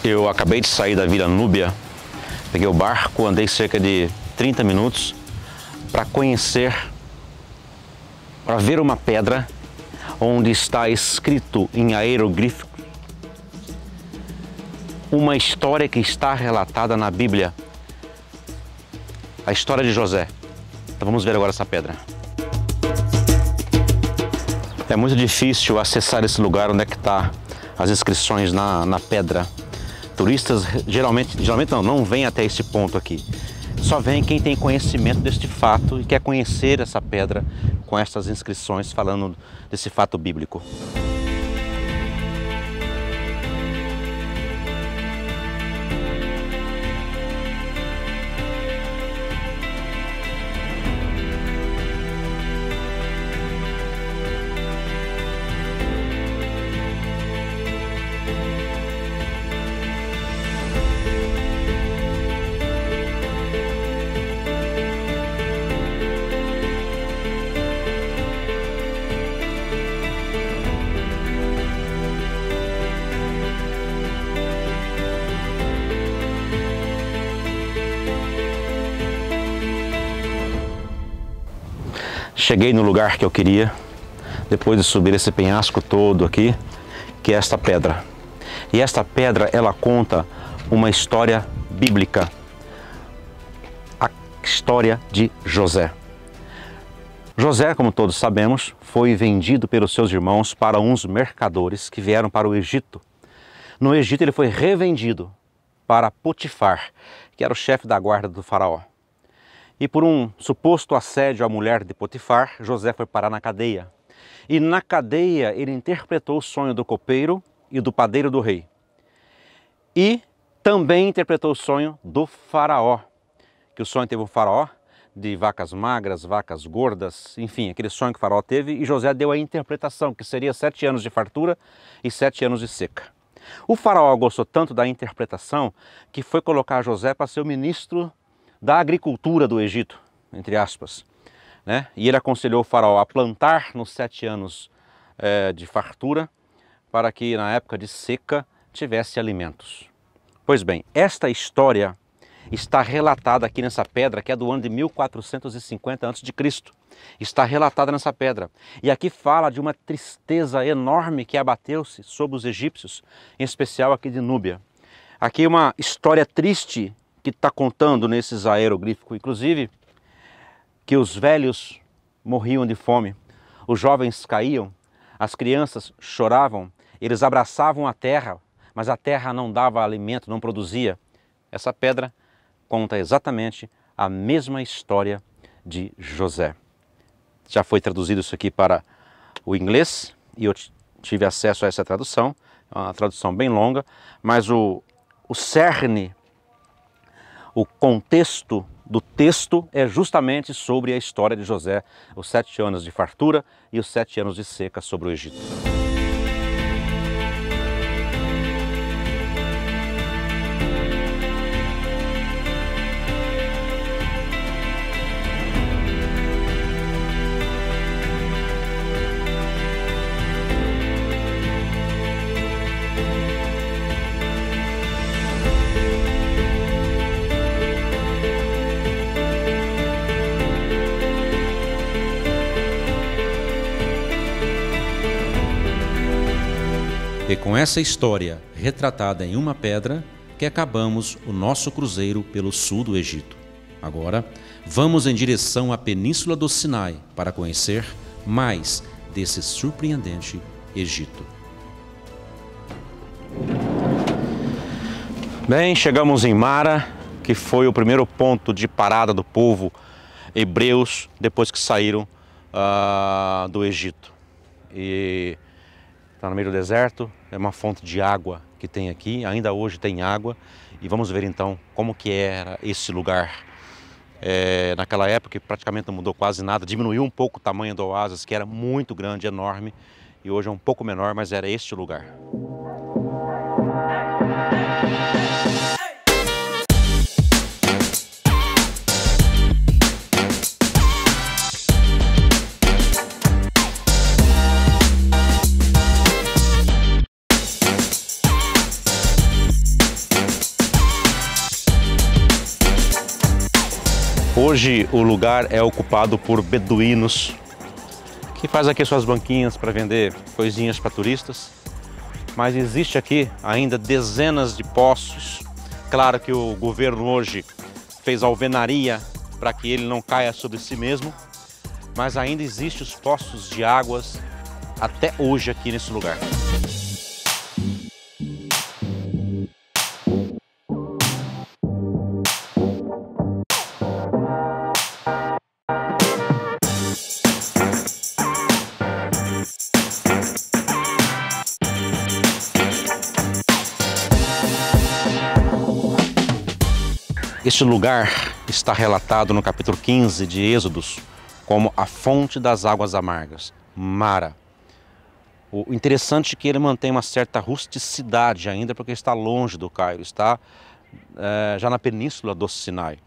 Eu acabei de sair da Vila Núbia, peguei o barco, andei cerca de 30 minutos para conhecer, para ver uma pedra onde está escrito em aeroglífico uma história que está relatada na Bíblia, a história de José. Então vamos ver agora essa pedra. É muito difícil acessar esse lugar onde é que está as inscrições na pedra. Turistas geralmente não vêm até esse ponto aqui. Só vem quem tem conhecimento deste fato e quer conhecer essa pedra com essas inscrições falando desse fato bíblico. Cheguei no lugar que eu queria, depois de subir esse penhasco todo aqui, que é esta pedra. E esta pedra, ela conta uma história bíblica, a história de José. José, como todos sabemos, foi vendido pelos seus irmãos para uns mercadores que vieram para o Egito. No Egito ele foi revendido para Potifar, que era o chefe da guarda do faraó. E por um suposto assédio à mulher de Potifar, José foi parar na cadeia. E na cadeia ele interpretou o sonho do copeiro e do padeiro do rei. E também interpretou o sonho do faraó, que o sonho teve um faraó de vacas magras, vacas gordas, enfim, aquele sonho que o faraó teve, e José deu a interpretação, que seria 7 anos de fartura e 7 anos de seca. O faraó gostou tanto da interpretação que foi colocar José para ser o ministro da agricultura do Egito, entre aspas, né? E ele aconselhou o faraó a plantar nos 7 anos de fartura, para que na época de seca tivesse alimentos. Pois bem, esta história está relatada aqui nessa pedra, que é do ano de 1450 a.C. Está relatada nessa pedra. E aqui fala de uma tristeza enorme que abateu-se sobre os egípcios, em especial aqui de Núbia. Aqui uma história triste que está contando nesses aeroglíficos, inclusive, que os velhos morriam de fome, os jovens caíam, as crianças choravam, eles abraçavam a terra, mas a terra não dava alimento, não produzia. Essa pedra conta exatamente a mesma história de José. Já foi traduzido isso aqui para o inglês e eu tive acesso a essa tradução, é uma tradução bem longa, mas o cerne, o contexto do texto é justamente sobre a história de José, os 7 anos de fartura e os 7 anos de seca sobre o Egito. E com essa história retratada em uma pedra que acabamos o nosso cruzeiro pelo sul do Egito. Agora, vamos em direção à Península do Sinai para conhecer mais desse surpreendente Egito. Bem, chegamos em Mara, que foi o primeiro ponto de parada do povo hebreus depois que saíram do Egito. E está no meio do deserto, é uma fonte de água que tem aqui, ainda hoje tem água, e vamos ver então como que era esse lugar. Naquela época praticamente não mudou quase nada, diminuiu um pouco o tamanho do oásis, que era muito grande, enorme, e hoje é um pouco menor, mas era este lugar. Hoje o lugar é ocupado por beduínos que fazem aqui suas banquinhas para vender coisinhas para turistas. Mas existe aqui ainda dezenas de poços. Claro que o governo hoje fez alvenaria para que ele não caia sobre si mesmo, mas ainda existem os poços de águas até hoje aqui nesse lugar. Este lugar está relatado no capítulo 15 de Êxodos como a fonte das águas amargas, Mara. O interessante é que ele mantém uma certa rusticidade ainda, porque está longe do Cairo, está já na península do Sinai.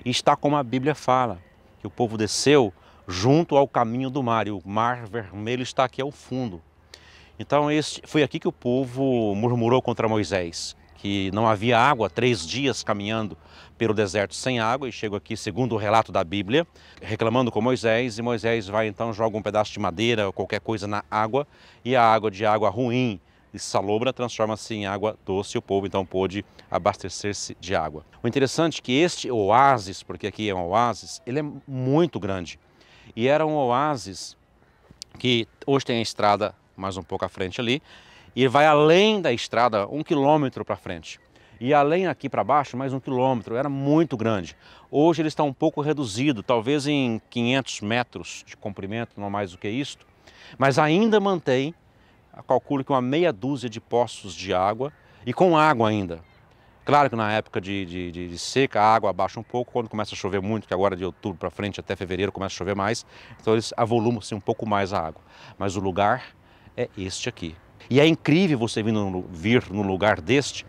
E está como a Bíblia fala, que o povo desceu junto ao caminho do mar, e o mar vermelho está aqui ao fundo. Então foi aqui que o povo murmurou contra Moisés, que não havia água, 3 dias caminhando pelo deserto sem água, e chego aqui, segundo o relato da Bíblia, reclamando com Moisés, e Moisés vai então, joga um pedaço de madeira ou qualquer coisa na água, e a água de água ruim e salobra transforma-se em água doce, e o povo então pôde abastecer-se de água. O interessante é que este oásis, porque aqui é um oásis, ele é muito grande, e era um oásis que hoje tem a estrada mais um pouco à frente ali, e vai além da estrada 1 quilômetro para frente. E além aqui para baixo, mais 1 quilômetro, era muito grande. Hoje ele está um pouco reduzido, talvez em 500 metros de comprimento, não mais do que isto. Mas ainda mantém, calculo que uma meia dúzia de poços de água, e com água ainda. Claro que na época de seca a água abaixa um pouco, quando começa a chover muito, que agora de outubro para frente até fevereiro começa a chover mais, então eles avolumam-se um pouco mais a água. Mas o lugar é este aqui. E é incrível você vir no lugar deste,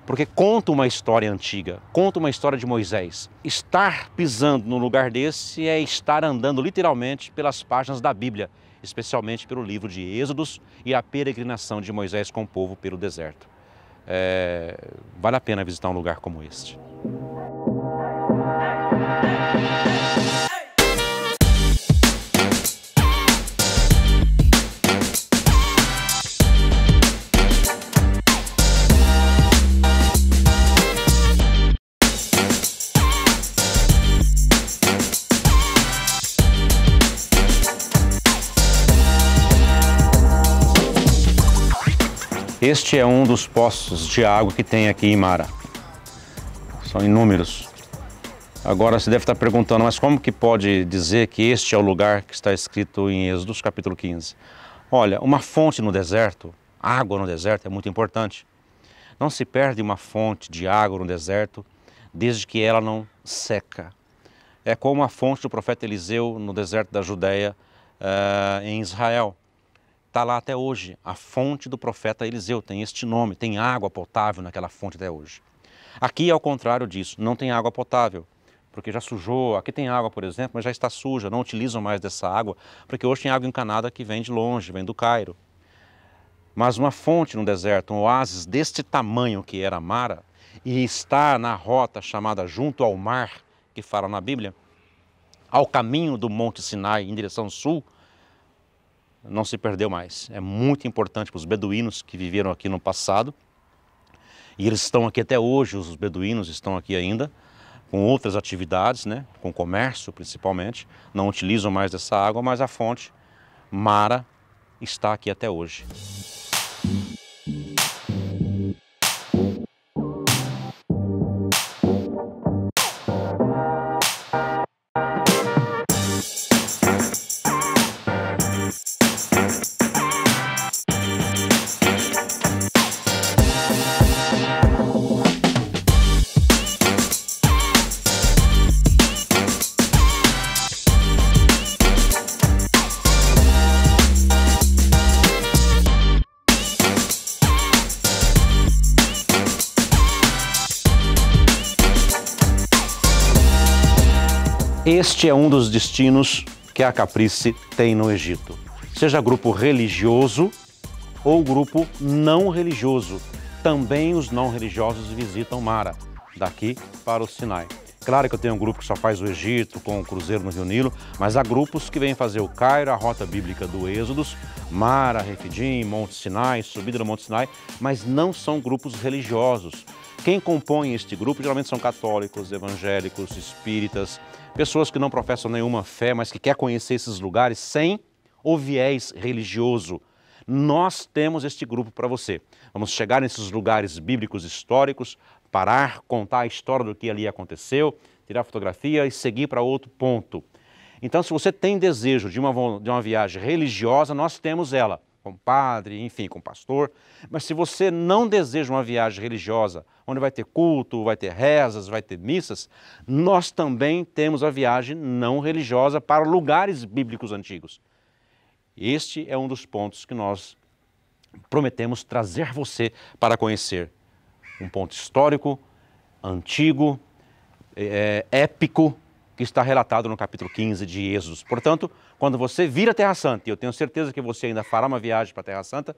porque conta uma história antiga, conta uma história de Moisés. Estar pisando no lugar desse é estar andando literalmente pelas páginas da Bíblia, especialmente pelo livro de Êxodos e a peregrinação de Moisés com o povo pelo deserto. Vale a pena visitar um lugar como este. Este é um dos poços de água que tem aqui em Mara. São inúmeros. Agora você deve estar perguntando, mas como que pode dizer que este é o lugar que está escrito em Êxodos capítulo 15? Olha, uma fonte no deserto, água no deserto é muito importante. Não se perde uma fonte de água no deserto desde que ela não seca. É como a fonte do profeta Eliseu no deserto da Judéia, em Israel. Está lá até hoje, a fonte do profeta Eliseu, tem este nome, tem água potável naquela fonte até hoje. Aqui é ao contrário disso, não tem água potável, porque já sujou. Aqui tem água, por exemplo, mas já está suja, não utilizam mais dessa água, porque hoje tem água encanada que vem de longe, vem do Cairo. Mas uma fonte no deserto, um oásis deste tamanho que era Mara, e está na rota chamada junto ao mar, que fala na Bíblia, ao caminho do Monte Sinai em direção sul, não se perdeu mais. É muito importante para os beduínos que viveram aqui no passado, e eles estão aqui até hoje, os beduínos estão aqui ainda, com outras atividades, né? Com comércio principalmente, não utilizam mais dessa água, mas a fonte Mara está aqui até hoje. Este é um dos destinos que a Caprice tem no Egito. Seja grupo religioso ou grupo não religioso. Também os não religiosos visitam Mara, daqui para o Sinai. Claro que eu tenho um grupo que só faz o Egito, com o cruzeiro no Rio Nilo, mas há grupos que vêm fazer o Cairo, a rota bíblica do Êxodos, Mara, Refidim, Monte Sinai, subida do Monte Sinai, mas não são grupos religiosos. Quem compõe este grupo geralmente são católicos, evangélicos, espíritas, pessoas que não professam nenhuma fé, mas que querem conhecer esses lugares sem o viés religioso. Nós temos este grupo para você. Vamos chegar nesses lugares bíblicos históricos, parar, contar a história do que ali aconteceu, tirar fotografia e seguir para outro ponto. Então, se você tem desejo de uma viagem religiosa, nós temos ela, com padre, enfim, com pastor. Mas se você não deseja uma viagem religiosa, onde vai ter culto, vai ter rezas, vai ter missas, nós também temos a viagem não religiosa para lugares bíblicos antigos. Este é um dos pontos que nós prometemos trazer você para conhecer. Um ponto histórico, antigo, épico, que está relatado no capítulo 15 de Êxodos. Portanto, quando você vir à Terra Santa, e eu tenho certeza que você ainda fará uma viagem para a Terra Santa,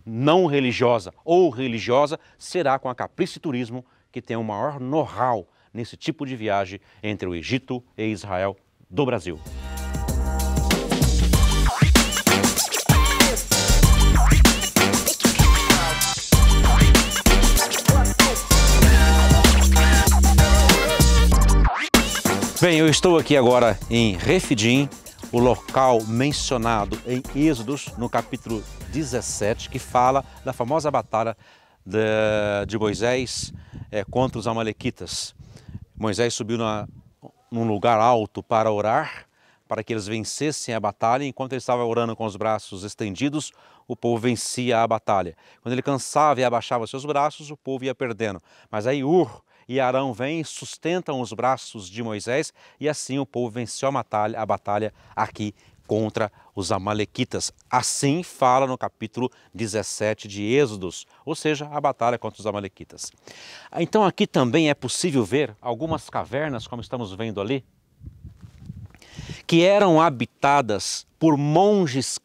não religiosa ou religiosa, será com a Caprice Turismo, que tem o maior know-how nesse tipo de viagem entre o Egito e Israel do Brasil. Bem, eu estou aqui agora em Refidim, o local mencionado em Êxodos, no capítulo 17, que fala da famosa batalha de Moisés contra os amalequitas. Moisés subiu num lugar alto para orar, para que eles vencessem a batalha. Enquanto ele estava orando com os braços estendidos, o povo vencia a batalha. Quando ele cansava e abaixava seus braços, o povo ia perdendo. Mas aí e Arão vêm e sustentam os braços de Moisés e assim o povo venceu a batalha aqui contra os amalequitas. Assim fala no capítulo 17 de Êxodos, ou seja, a batalha contra os amalequitas. Então aqui também é possível ver algumas cavernas, como estamos vendo ali, que eram habitadas por monges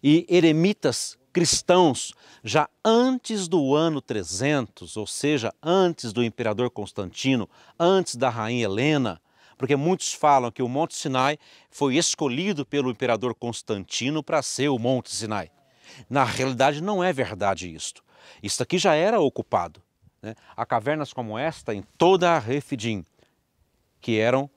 e eremitas cristãos já antes do ano 300, ou seja, antes do imperador Constantino, antes da rainha Helena, porque muitos falam que o Monte Sinai foi escolhido pelo imperador Constantino para ser o Monte Sinai. Na realidade não é verdade isto. Isso aqui já era ocupado, né? Há cavernas como esta em toda a Refidim, que eram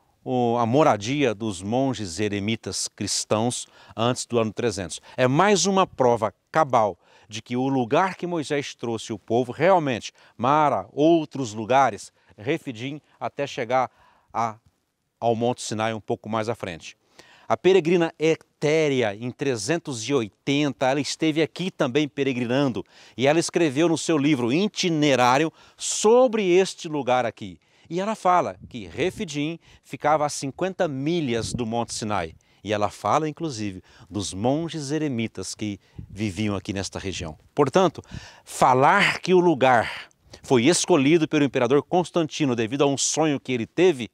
a moradia dos monges eremitas cristãos antes do ano 300. É mais uma prova cabal de que o lugar que Moisés trouxe o povo, realmente, Mara, outros lugares, Refidim, até chegar ao Monte Sinai um pouco mais à frente. A peregrina Etéria, em 380, ela esteve aqui também peregrinando e ela escreveu no seu livro Itinerário sobre este lugar aqui. E ela fala que Refidim ficava a 50 milhas do Monte Sinai. E ela fala, inclusive, dos monges eremitas que viviam aqui nesta região. Portanto, falar que o lugar foi escolhido pelo imperador Constantino devido a um sonho que ele teve,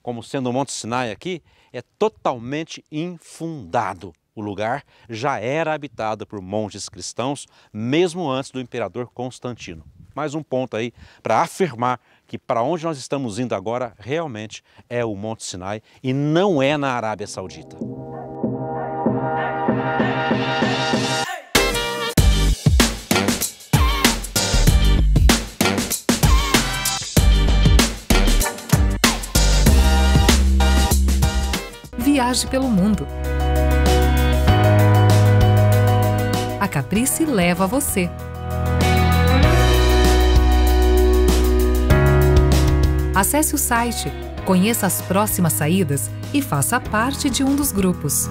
como sendo o Monte Sinai aqui, é totalmente infundado. O lugar já era habitado por monges cristãos, mesmo antes do imperador Constantino. Mais um ponto aí para afirmar que para onde nós estamos indo agora realmente é o Monte Sinai e não é na Arábia Saudita. Viaje pelo mundo. A Caprice leva você. Acesse o site, conheça as próximas saídas e faça parte de um dos grupos.